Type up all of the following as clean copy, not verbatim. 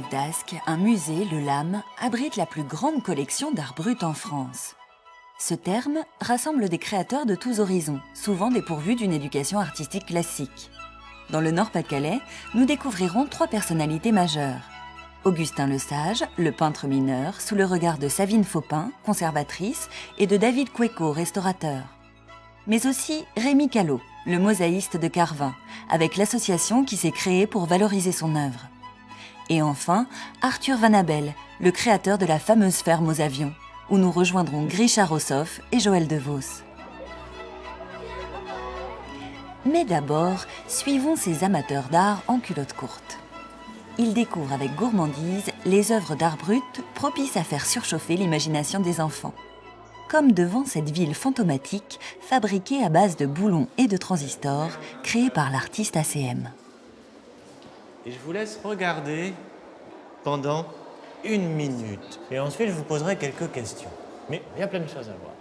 Pays d'Ascq, un musée, le LAM, abrite la plus grande collection d'art brut en France. Ce terme rassemble des créateurs de tous horizons, souvent dépourvus d'une éducation artistique classique. Dans le Nord-Pas-de-Calais, nous découvrirons 3 personnalités majeures. Augustin Lesage, le peintre mineur, sous le regard de Savine Faupin, conservatrice, et de David Cueco, restaurateur. Mais aussi Rémi Callot, le mosaïste de Carvin, avec l'association qui s'est créée pour valoriser son œuvre. Et enfin, Arthur Van Abel, le créateur de la fameuse ferme aux avions, où nous rejoindrons Grisha Rossoff et Joël DeVos. Mais d'abord, suivons ces amateurs d'art en culotte courte. Ils découvrent avec gourmandise les œuvres d'art brut propices à faire surchauffer l'imagination des enfants. Comme devant cette ville fantomatique fabriquée à base de boulons et de transistors, créée par l'artiste ACM. Et je vous laisse regarder pendant 1 minute. Et ensuite, je vous poserai quelques questions. Mais il y a plein de choses à voir.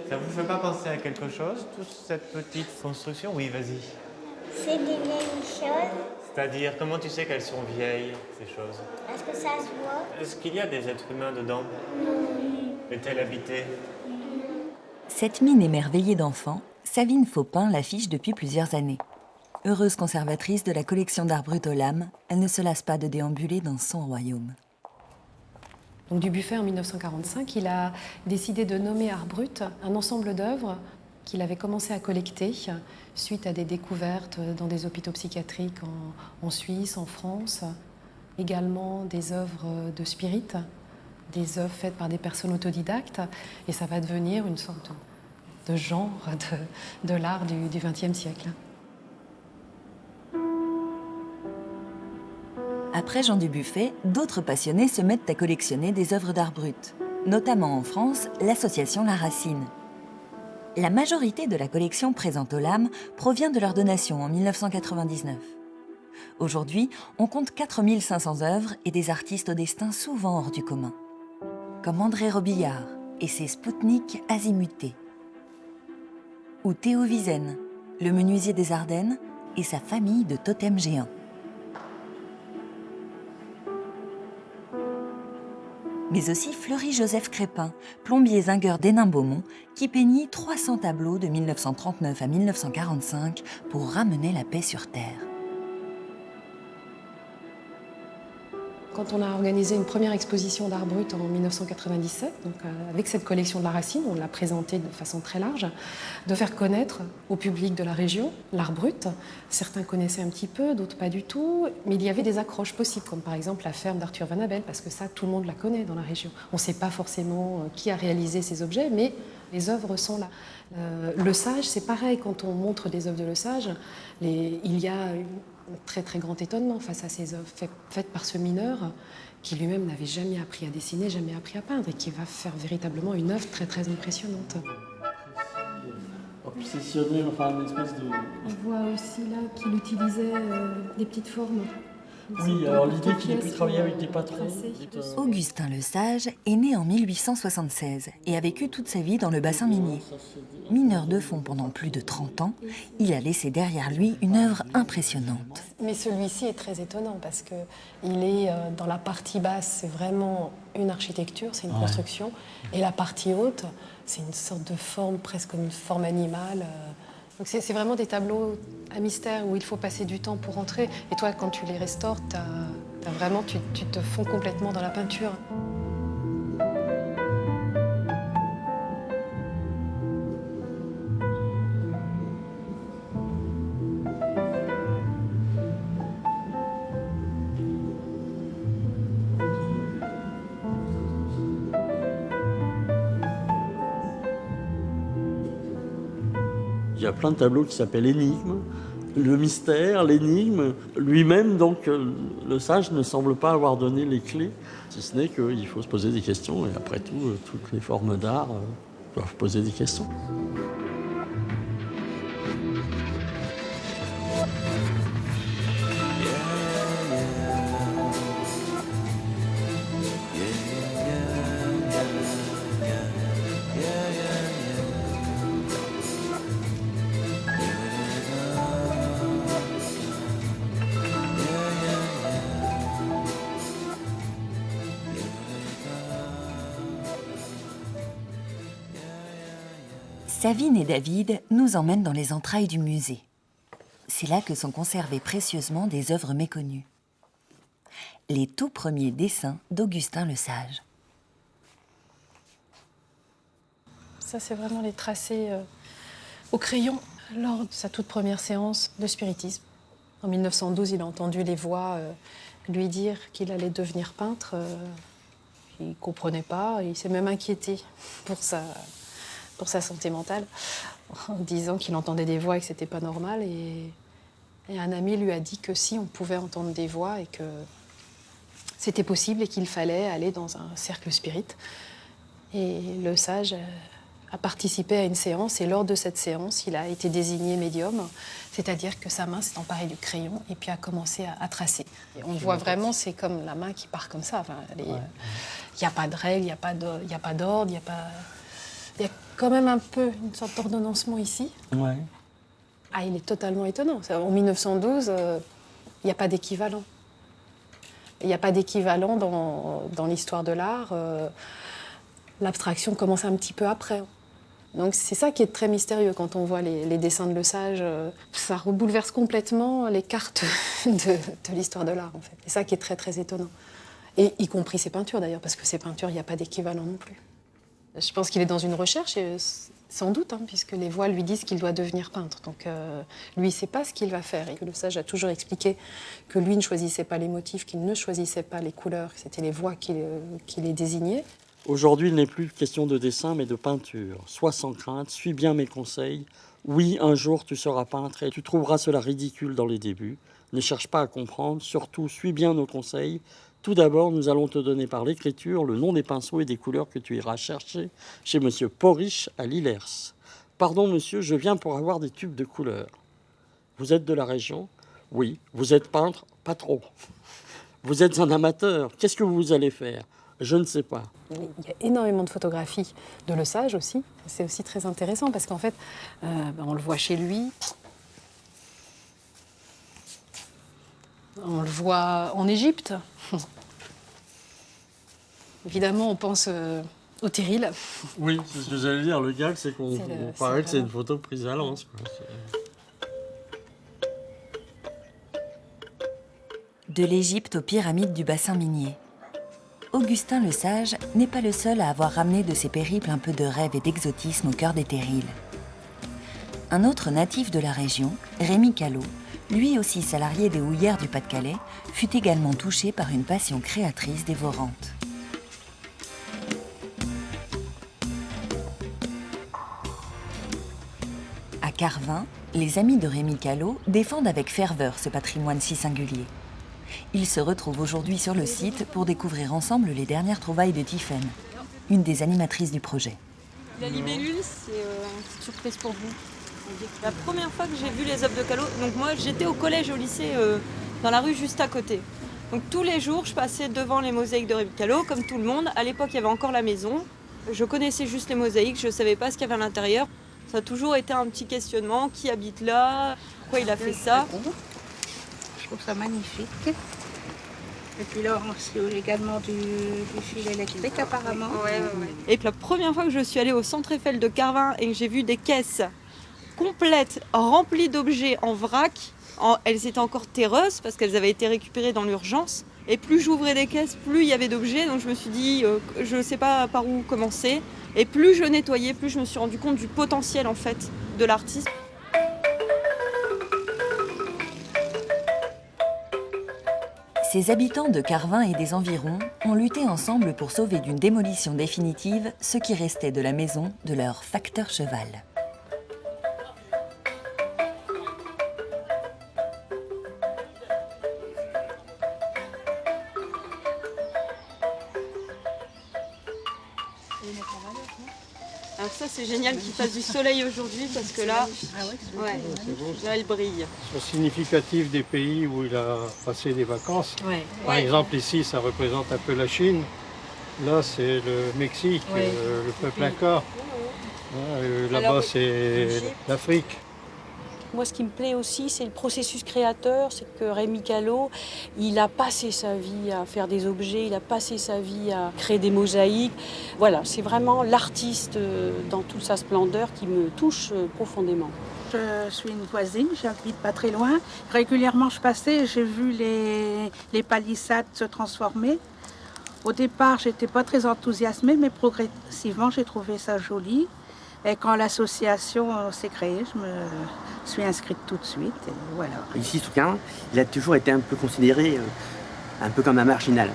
Ça vous fait pas penser à quelque chose, toute cette petite construction? Oui, vas-y. C'est des vieilles choses. C'est-à-dire, comment tu sais qu'elles sont vieilles, ces choses? Est-ce que ça se voit? Est-ce qu'il y a des êtres humains dedans? Est-elle habitée? Cette mine émerveillée d'enfants, Savine Faupin l'affiche depuis plusieurs années. Heureuse conservatrice de la collection d'art brut au LAM, elle ne se lasse pas de déambuler dans son royaume. Donc Dubuffet, en 1945, il a décidé de nommer art brut un ensemble d'œuvres qu'il avait commencé à collecter suite à des découvertes dans des hôpitaux psychiatriques en Suisse, en France, également des œuvres de spirit, des œuvres faites par des personnes autodidactes, et ça va devenir une sorte de genre de l'art du XXe siècle. Après Jean Dubuffet, d'autres passionnés se mettent à collectionner des œuvres d'art brut, notamment en France, l'association La Racine. La majorité de la collection présente au LAM provient de leur donation en 1999. Aujourd'hui, on compte 4500 œuvres et des artistes au destin souvent hors du commun, comme André Robillard et ses Spoutnik azimutés, ou Théo Wiesel, le menuisier des Ardennes et sa famille de totems géants. Mais aussi Fleury-Joseph Crépin, plombier zingueur d'Hénin-Beaumont, qui peignit 300 tableaux de 1939 à 1945 pour ramener la paix sur Terre. Quand on a organisé une première exposition d'art brut en 1997, donc avec cette collection de La Racine, on l'a présentée de façon très large, de faire connaître au public de la région l'art brut. Certains connaissaient un petit peu, d'autres pas du tout, mais il y avait des accroches possibles, comme par exemple la ferme d'Arthur Van Abel, parce que ça, tout le monde la connaît dans la région. On ne sait pas forcément qui a réalisé ces objets, mais les œuvres sont là. Lesage, c'est pareil, quand on montre des œuvres de Lesage, il y a un très très grand étonnement face à ces œuvres faites par ce mineur qui lui-même n'avait jamais appris à dessiner, jamais appris à peindre et qui va faire véritablement une œuvre très très impressionnante. Obsessionnel, enfin une espèce de... On voit aussi là qu'il utilisait des petites formes. Oui, alors l'idée qu'il ait pu travailler avec des patrons. Augustin Lesage est né en 1876 et a vécu toute sa vie dans le bassin minier. Mineur de fond pendant plus de 30 ans, il a laissé derrière lui une œuvre impressionnante. Mais celui-ci est très étonnant parce qu'il est dans la partie basse, c'est vraiment une architecture, c'est une construction. Et la partie haute, c'est une sorte de forme, presque comme une forme animale. Donc c'est vraiment des tableaux à mystère où il faut passer du temps pour entrer. Et toi, quand tu les restaures, tu te fonds complètement dans la peinture. Il y a plein de tableaux qui s'appellent énigmes. Le mystère, l'énigme, lui-même, donc, Lesage ne semble pas avoir donné les clés, si ce n'est qu'il faut se poser des questions, et après tout, toutes les formes d'art doivent poser des questions. Savine et David nous emmènent dans les entrailles du musée. C'est là que sont conservées précieusement des œuvres méconnues. Les tout premiers dessins d'Augustin Le Sage. Ça, c'est vraiment les tracés au crayon lors de sa toute première séance de spiritisme. En 1912, il a entendu les voix lui dire qu'il allait devenir peintre. Il ne comprenait pas, il s'est même inquiété pour sa santé mentale, en disant qu'il entendait des voix et que ce n'était pas normal. Et un ami lui a dit que si, on pouvait entendre des voix et que c'était possible et qu'il fallait aller dans un cercle spirit. Et Le Sage a participé à une séance et lors de cette séance, il a été désigné médium, c'est-à-dire que sa main s'est emparée du crayon et puis a commencé à tracer. Et on voit vraiment, c'est comme la main qui part comme ça. Enfin, il n'y a pas de règle, il n'y a pas d'ordre, il y a quand même un peu une sorte d'ordonnancement ici. Ouais. Ah, il est totalement étonnant. En 1912, il n'y a pas d'équivalent. Il n'y a pas d'équivalent dans l'histoire de l'art. L'abstraction commence un petit peu après. Donc c'est ça qui est très mystérieux quand on voit les dessins de Le Sage. Ça rebouleverse complètement les cartes de l'histoire de l'art, en fait. C'est ça qui est très, très étonnant. Et y compris ses peintures, d'ailleurs, parce que ses peintures, il n'y a pas d'équivalent non plus. Je pense qu'il est dans une recherche, et sans doute, puisque les voix lui disent qu'il doit devenir peintre. Donc lui, il ne sait pas ce qu'il va faire. Et que Le Sage a toujours expliqué que lui ne choisissait pas les motifs, qu'il ne choisissait pas les couleurs, que c'était les voix qui les désignaient. Aujourd'hui, il n'est plus question de dessin, mais de peinture. Sois sans crainte, suis bien mes conseils. Oui, un jour, tu seras peintre et tu trouveras cela ridicule dans les débuts. Ne cherche pas à comprendre, surtout, suis bien nos conseils. Tout d'abord, nous allons te donner par l'écriture le nom des pinceaux et des couleurs que tu iras chercher chez monsieur Porriche à Lillers. Pardon, monsieur, je viens pour avoir des tubes de couleurs. Vous êtes de la région? Oui. Vous êtes peintre? Pas trop. Vous êtes un amateur? Qu'est-ce que vous allez faire? Je ne sais pas. Il y a énormément de photographies de Le Sage aussi. C'est aussi très intéressant parce qu'en fait, on le voit chez lui. On le voit en Égypte. Évidemment, on pense au terril. Oui, c'est ce que j'allais dire. Le gag, c'est qu'on paraît que c'est une photo prise à l'anse. De l'Égypte aux pyramides du bassin minier. Augustin Le Sage n'est pas le seul à avoir ramené de ses périples un peu de rêve et d'exotisme au cœur des terrils. Un autre natif de la région, Rémi Callot, lui aussi salarié des houillères du Pas-de-Calais, fut également touché par une passion créatrice dévorante. À Carvin, les amis de Rémi Callot défendent avec ferveur ce patrimoine si singulier. Ils se retrouvent aujourd'hui sur le site pour découvrir ensemble les dernières trouvailles de Tiffaine, une des animatrices du projet. La libellule, c'est une petite surprise pour vous. La première fois que j'ai vu les œuvres de Callot, donc moi j'étais au collège, au lycée, dans la rue juste à côté. Donc tous les jours, je passais devant les mosaïques de Rémi Callot, comme tout le monde. À l'époque, il y avait encore la maison. Je connaissais juste les mosaïques, je ne savais pas ce qu'il y avait à l'intérieur. Ça a toujours été un petit questionnement, qui habite là, pourquoi il a fait ça. Je trouve ça magnifique. Et puis là, on s'y également du fil électrique apparemment. Ouais. Et puis la première fois que je suis allée au Centre Eiffel de Carvin et que j'ai vu des caisses complètes remplies d'objets en vrac, elles étaient encore terreuses parce qu'elles avaient été récupérées dans l'urgence. Et plus j'ouvrais des caisses, plus il y avait d'objets. Donc je me suis dit, je ne sais pas par où commencer. Et plus je nettoyais, plus je me suis rendu compte du potentiel en fait de l'artiste. Ces habitants de Carvin et des environs ont lutté ensemble pour sauver d'une démolition définitive ce qui restait de la maison de leur facteur cheval. Alors ça c'est génial qu'il fasse du soleil aujourd'hui parce que là, là il brille. C'est significatif des pays où il a passé des vacances. Par exemple ici ça représente un peu la Chine. Là c'est le Mexique, le peuple inca. Là-bas c'est l'Afrique. Moi, ce qui me plaît aussi, c'est le processus créateur. C'est que Rémi Callot, il a passé sa vie à faire des objets, il a passé sa vie à créer des mosaïques. Voilà, c'est vraiment l'artiste dans toute sa splendeur qui me touche profondément. Je suis une voisine, j'habite pas très loin. Régulièrement, je passais et j'ai vu les palissades se transformer. Au départ, j'étais pas très enthousiasmée, mais progressivement, j'ai trouvé ça joli. Et quand l'association s'est créée, je me suis inscrite tout de suite. Et voilà. Ici, Souquin, il a toujours été un peu considéré un peu comme un marginal.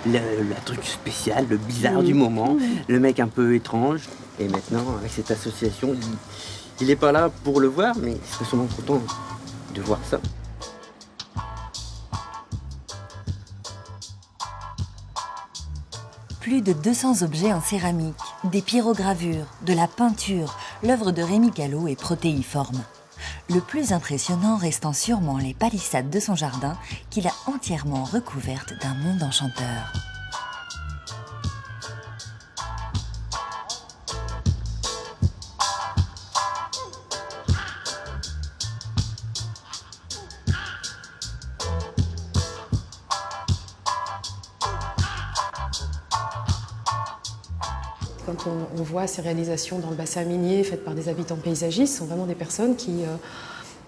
Le truc spécial, le bizarre du moment, le mec un peu étrange. Et maintenant, avec cette association, il n'est pas là pour le voir, mais il serait sûrement content de voir ça. Plus de 200 objets en céramique, des pyrogravures, de la peinture, l'œuvre de Rémi Callot est protéiforme. Le plus impressionnant restant sûrement les palissades de son jardin qu'il a entièrement recouvertes d'un monde enchanteur. Quand on voit ces réalisations dans le bassin minier faites par des habitants paysagistes, ce sont vraiment des personnes qui,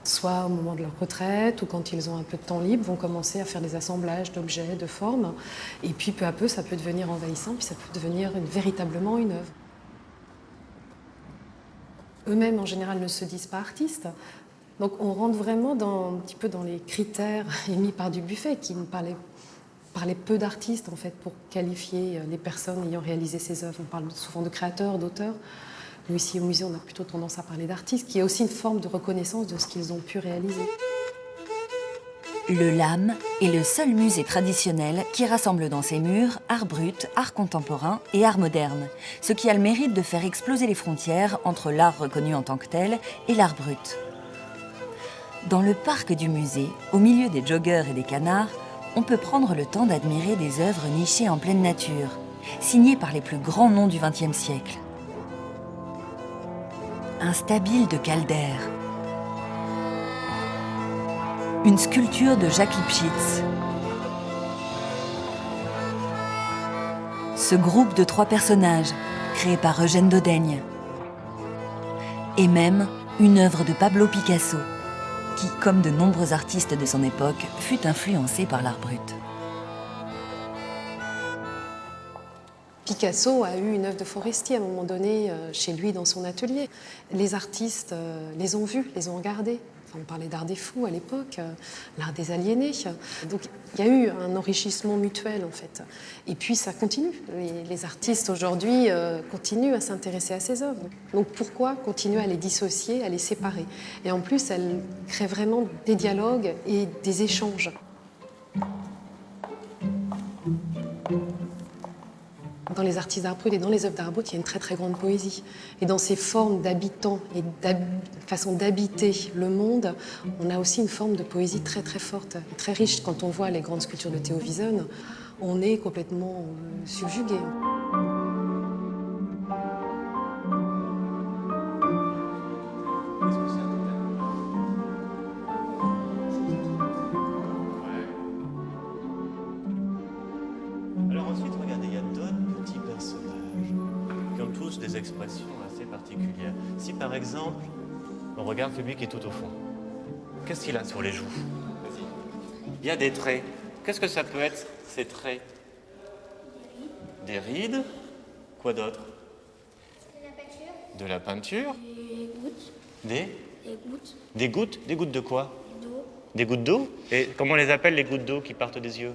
soit au moment de leur retraite ou quand ils ont un peu de temps libre, vont commencer à faire des assemblages d'objets, de formes. Et puis peu à peu, ça peut devenir envahissant, puis ça peut devenir véritablement une œuvre. Eux-mêmes, en général, ne se disent pas artistes. Donc on rentre vraiment un petit peu dans les critères émis par Dubuffet, qui nous parlait peu d'artistes en fait pour qualifier les personnes ayant réalisé ces œuvres. On parle souvent de créateurs, d'auteurs. Nous ici au musée, on a plutôt tendance à parler d'artistes, qui est aussi une forme de reconnaissance de ce qu'ils ont pu réaliser. Le LAM est le seul musée traditionnel qui rassemble dans ses murs art brut, art contemporain et art moderne, ce qui a le mérite de faire exploser les frontières entre l'art reconnu en tant que tel et l'art brut. Dans le parc du musée, au milieu des joggeurs et des canards, on peut prendre le temps d'admirer des œuvres nichées en pleine nature, signées par les plus grands noms du XXe siècle. Un stabile de Calder, une sculpture de Jacques Lipchitz, ce groupe de 3 personnages, créé par Eugène Dodaigne, et même une œuvre de Pablo Picasso, qui, comme de nombreux artistes de son époque, fut influencé par l'art brut. Picasso a eu une œuvre de Forestier à un moment donné chez lui dans son atelier. Les artistes les ont vus, les ont regardés. Enfin, on parlait d'art des fous à l'époque, l'art des aliénés. Donc il y a eu un enrichissement mutuel en fait. Et puis ça continue. Les artistes aujourd'hui continuent à s'intéresser à ces œuvres. Donc pourquoi continuer à les dissocier, à les séparer? Et en plus, elles créent vraiment des dialogues et des échanges. Dans les artistes d'art brut et dans les œuvres d'art brut, il y a une très très grande poésie. Et dans ces formes d'habitants et façon d'habiter le monde, on a aussi une forme de poésie très très forte et très riche. Quand on voit les grandes sculptures de Théo Wiesel, on est complètement subjugué. Alors ensuite, regardez, il y a d'autres petits personnages qui ont tous des expressions assez particulières. Si par exemple, on regarde celui qui est tout au fond, qu'est-ce qu'il a sur les joues? Il y a des traits. Qu'est-ce que ça peut être, ces traits? Des rides. Quoi d'autre? De la peinture. Des gouttes. Des Gouttes. Des gouttes? Des gouttes de quoi? D'eau. Des gouttes d'eau? Et comment on les appelle, les gouttes d'eau qui partent des yeux?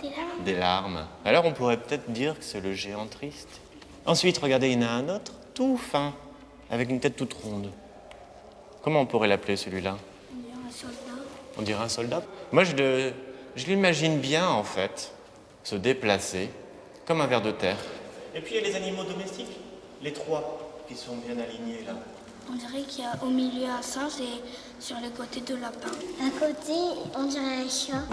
Des larmes. Des larmes. Alors on pourrait peut-être dire que c'est le géant triste. Ensuite, regardez, il y en a un autre, tout fin, avec une tête toute ronde. Comment on pourrait l'appeler, celui-là? On dirait un soldat. On dirait un soldat. Moi, je l'imagine bien, en fait, se déplacer comme un ver de terre. Et puis, il y a les animaux domestiques, les 3 qui sont bien alignés, là. On dirait qu'il y a au milieu un singe et sur le côté de lapin. À côté, on dirait un chat.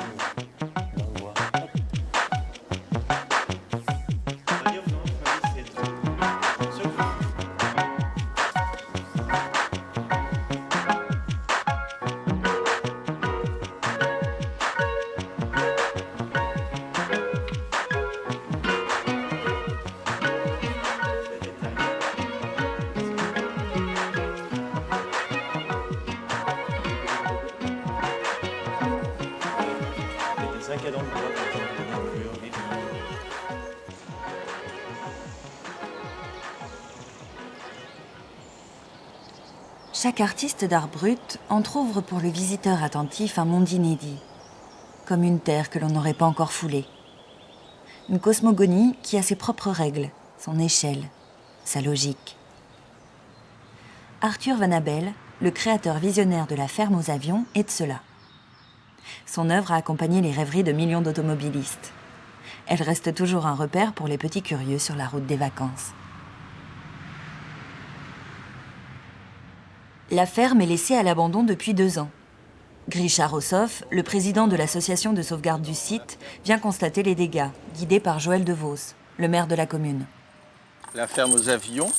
Chaque artiste d'art brut entr'ouvre pour le visiteur attentif un monde inédit, comme une terre que l'on n'aurait pas encore foulée. Une cosmogonie qui a ses propres règles, son échelle, sa logique. Arthur Van Abel, le créateur visionnaire de la ferme aux avions, est de cela. Son œuvre a accompagné les rêveries de millions d'automobilistes. Elle reste toujours un repère pour les petits curieux sur la route des vacances. La ferme est laissée à l'abandon depuis 2 ans. Grisha Rossoff, le président de l'association de sauvegarde du site, vient constater les dégâts, guidé par Joël DeVos, le maire de la commune. La ferme aux avions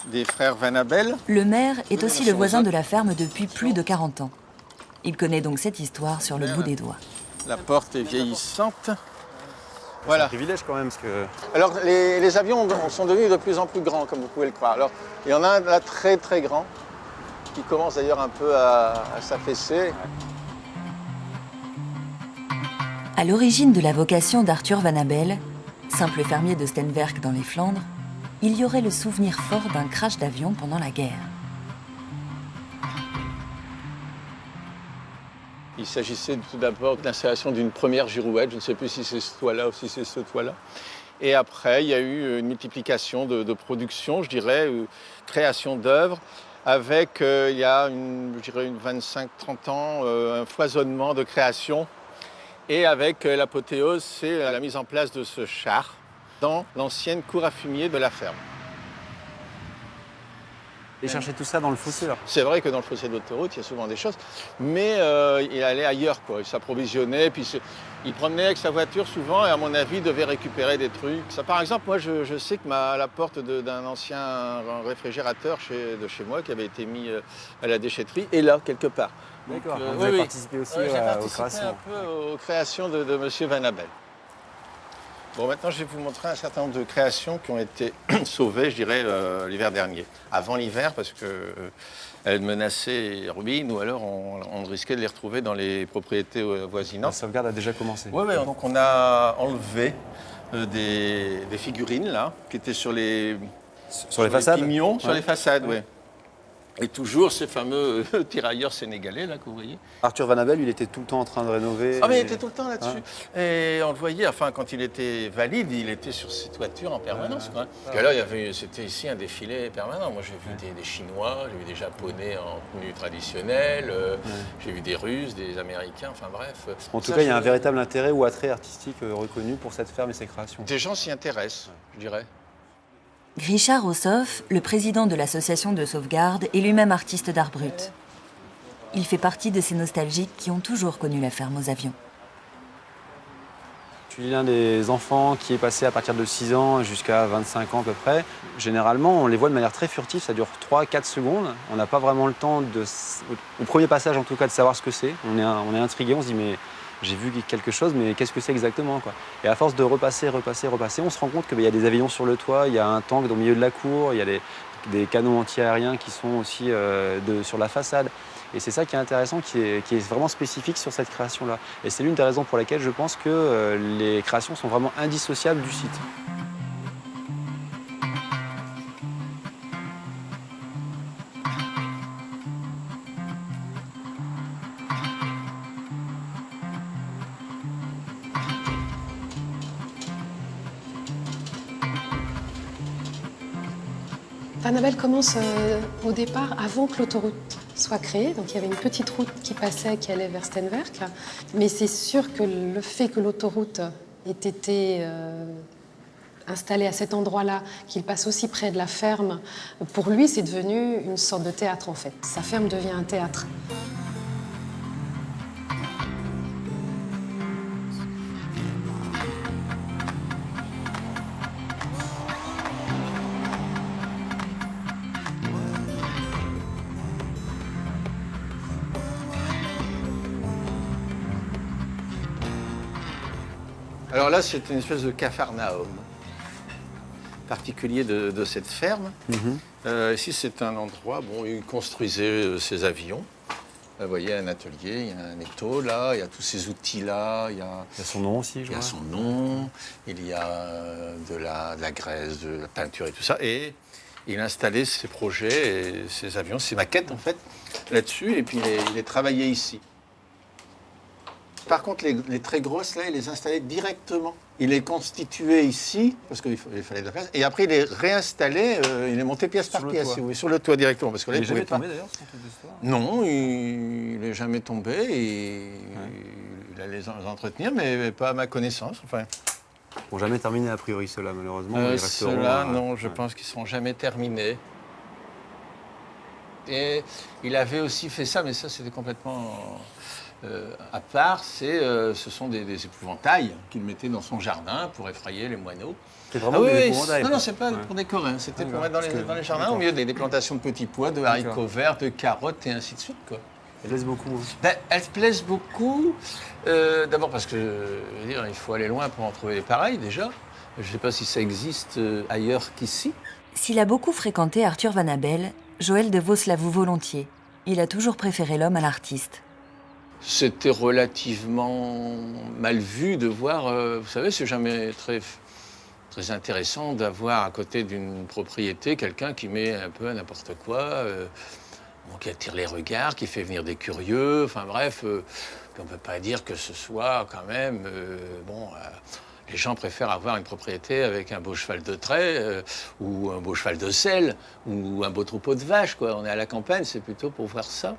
des frères Van Abel. Le maire est aussi le voisin de la ferme depuis plus de 40 ans. Il connaît donc cette histoire sur le bout des doigts. La porte est vieillissante. Voilà. C'est un privilège quand même parce que... Alors les avions sont devenus de plus en plus grands, comme vous pouvez le croire. Alors il y en a un là très très grand, qui commence d'ailleurs un peu à s'affaisser. À l'origine de la vocation d'Arthur Van Abel, simple fermier de Steenwerk dans les Flandres, il y aurait le souvenir fort d'un crash d'avion pendant la guerre. Il s'agissait tout d'abord de l'installation d'une première girouette, je ne sais plus si c'est ce toit-là ou si c'est ce toit-là. Et après, il y a eu une multiplication de productions, je dirais, création d'œuvres, avec, il y a une 25-30 ans, un foisonnement de création. Et avec l'apothéose, c'est la mise en place de ce char dans l'ancienne cour à fumier de la ferme. Et chercher tout ça dans le fossé là. C'est vrai que dans le fossé d'autoroute, il y a souvent des choses, mais il allait ailleurs, quoi. Il s'approvisionnait, puis il promenait avec sa voiture souvent, et à mon avis, il devait récupérer des trucs. Ça, par exemple, moi, je sais que la porte d'un ancien réfrigérateur de chez moi, qui avait été mis à la déchetterie, est là, quelque part. D'accord, vous avez participé aussi aux créations. Un peu aux créations de M. Van Abel. Bon, maintenant, je vais vous montrer un certain nombre de créations qui ont été sauvées, je dirais, l'hiver dernier. Avant l'hiver, parce qu'elles menaçaient ruine, ou alors on risquait de les retrouver dans les propriétés voisinantes. La sauvegarde a déjà commencé. Oui, donc on a enlevé des figurines, là, qui étaient sur les façades. Pignons, sur ouais. les façades, oui. Et toujours ces fameux tirailleurs sénégalais, là, que vous voyez. Arthur Van Abel, il était tout le temps en train de rénover. Ah, mais il était tout le temps là-dessus. Ah. Et on le voyait, enfin, quand il était valide, il était sur ses toitures en permanence. Quoi. Parce que là, c'était ici un défilé permanent. Moi, j'ai vu des Chinois, j'ai vu des Japonais en tenue traditionnelle, j'ai vu des Russes, des Américains, enfin bref. En tout cas, il y a un véritable intérêt ou attrait artistique reconnu pour cette ferme et ses créations. Des gens s'y intéressent, je dirais. Grisha Rossoff, le président de l'association de sauvegarde, est lui-même artiste d'art brut. Il fait partie de ces nostalgiques qui ont toujours connu la ferme aux avions. Je suis l'un des enfants qui est passé à partir de 6 ans jusqu'à 25 ans à peu près. Généralement, on les voit de manière très furtive, ça dure 3-4 secondes. On n'a pas vraiment le temps, au premier passage en tout cas, de savoir ce que c'est. On est intrigué, on se dit mais j'ai vu quelque chose, mais qu'est-ce que c'est exactement quoi. Et à force de repasser, on se rend compte qu'il y a des avions sur le toit, il y a un tank au milieu de la cour, il y a des canons anti-aériens qui sont aussi sur la façade. Et c'est ça qui est intéressant, qui est vraiment spécifique sur cette création-là. Et c'est l'une des raisons pour lesquelles je pense que les créations sont vraiment indissociables du site. Van Abel commence au départ avant que l'autoroute soit créée. Donc il y avait une petite route qui passait, qui allait vers Steenwerk. Mais c'est sûr que le fait que l'autoroute ait été installée à cet endroit-là, qu'il passe aussi près de la ferme, pour lui c'est devenu une sorte de théâtre en fait. Sa ferme devient un théâtre. Alors là, c'est une espèce de capharnaüm particulier de cette ferme. Ici, c'est un endroit, bon, il construisait ses avions. Vous voyez, un atelier, il y a un étau là, il y a tous ces outils-là. Il y a son nom aussi, je Il y a vois. son nom, il y a de la graisse, de la peinture et tout ça. Et il a installé ses projets, et ses avions, ses maquettes en fait, là-dessus, et puis il les travaillait ici. Par contre, les très grosses, là, il les installait directement. Il les constituait ici, parce qu'il fallait de la place, et après il les réinstallait, il les montait pièce par pièce, oui, sur le toit directement. Parce que là, Il n'est jamais pas... tombé d'ailleurs, sur cette histoire? Non, il n'est jamais tombé, et il allait les entretenir, mais pas à ma connaissance. Enfin... Ils n'ont jamais terminé a priori ceux-là, malheureusement. Ils resteront, Ceux-là, non, je pense qu'ils ne seront jamais terminés. Et il avait aussi fait ça, mais ça c'était complètement à part, ce sont des épouvantails qu'il mettait dans son jardin pour effrayer les moineaux. C'est vraiment des épouvantails? Non, c'est pas pour décorer, hein, c'était pour mettre dans les jardins, au milieu des plantations de petits pois, de haricots verts, de carottes et ainsi de suite, quoi. Elles plaisent beaucoup. Hein. Ben, elles plaisent beaucoup, d'abord parce que, je veux dire, il faut aller loin pour en trouver pareils déjà. Je ne sais pas si ça existe ailleurs qu'ici. S'il a beaucoup fréquenté Arthur Van Abel, Joël de Vos l'avoue volontiers. Il a toujours préféré l'homme à l'artiste. C'était relativement mal vu de voir, vous savez, c'est jamais très intéressant d'avoir à côté d'une propriété quelqu'un qui met un peu à n'importe quoi, qui attire les regards, qui fait venir des curieux, enfin bref, on ne peut pas dire que ce soit quand même, les gens préfèrent avoir une propriété avec un beau cheval de trait, ou un beau cheval de selle, ou un beau troupeau de vaches, quoi. On est à la campagne, c'est plutôt pour voir ça.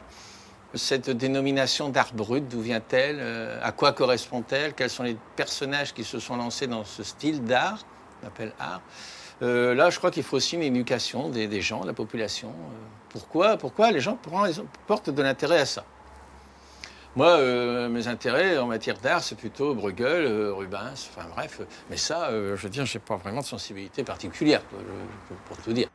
Cette dénomination d'art brut, d'où vient-elle? À quoi correspond-elle? Quels sont les personnages qui se sont lancés dans ce style d'art, qu'on appelle art? Là, je crois qu'il faut aussi une éducation des gens, de la population. Pourquoi les gens portent de l'intérêt à ça? Moi, mes intérêts en matière d'art, c'est plutôt Bruegel, Rubens, enfin bref. Mais ça, je veux dire, je n'ai pas vraiment de sensibilité particulière, pour tout dire.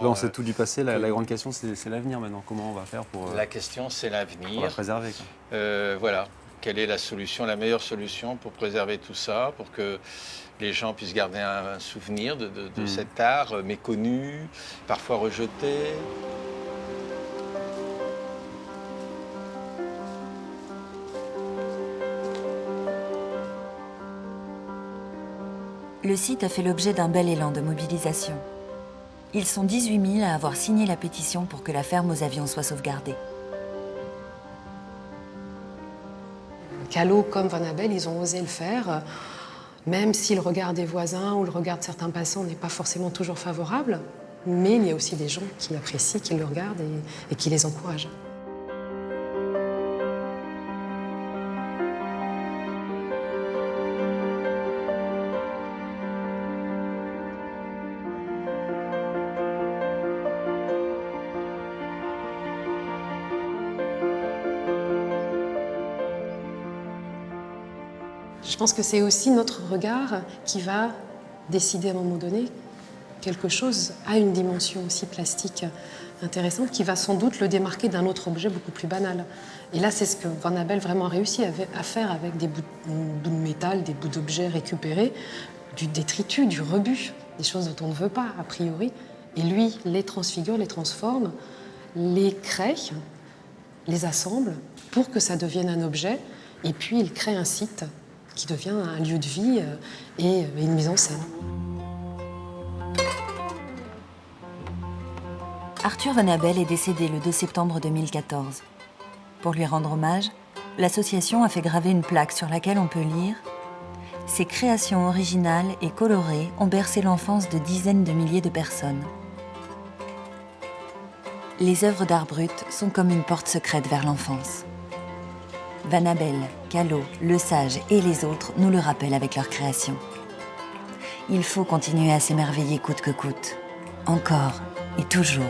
Là, on sait tout du passé. La grande question, c'est l'avenir maintenant. Comment on va faire pour... La question, c'est l'avenir. Pour la préserver, quoi. Voilà. Quelle est la solution, la meilleure solution pour préserver tout ça, pour que les gens puissent garder un souvenir de cet art méconnu, parfois rejeté. Le site a fait l'objet d'un bel élan de mobilisation. Ils sont 18 000 à avoir signé la pétition pour que la ferme aux avions soit sauvegardée. Callot comme Van Abel, ils ont osé le faire, même si le regard des voisins ou le regard de certains passants n'est pas forcément toujours favorable, mais il y a aussi des gens qui l'apprécient, qui le regardent et qui les encouragent. Je pense que c'est aussi notre regard qui va décider à un moment donné quelque chose à une dimension aussi plastique intéressante qui va sans doute le démarquer d'un autre objet beaucoup plus banal. Et là, c'est ce que Van Abel vraiment a réussi à faire avec des bouts de métal, des bouts d'objets récupérés, du détritus, du rebut, des choses dont on ne veut pas a priori. Et lui les transfigure, les transforme, les crée, les assemble pour que ça devienne un objet. Et puis il crée un site qui devient un lieu de vie et une mise en scène. Arthur Van Abel est décédé le 2 septembre 2014. Pour lui rendre hommage, l'association a fait graver une plaque sur laquelle on peut lire « Ces créations originales et colorées ont bercé l'enfance de dizaines de milliers de personnes. » Les œuvres d'art brut sont comme une porte secrète vers l'enfance. Van Abel, Callot, Le Sage et les autres nous le rappellent avec leurs créations. Il faut continuer à s'émerveiller coûte que coûte, encore et toujours.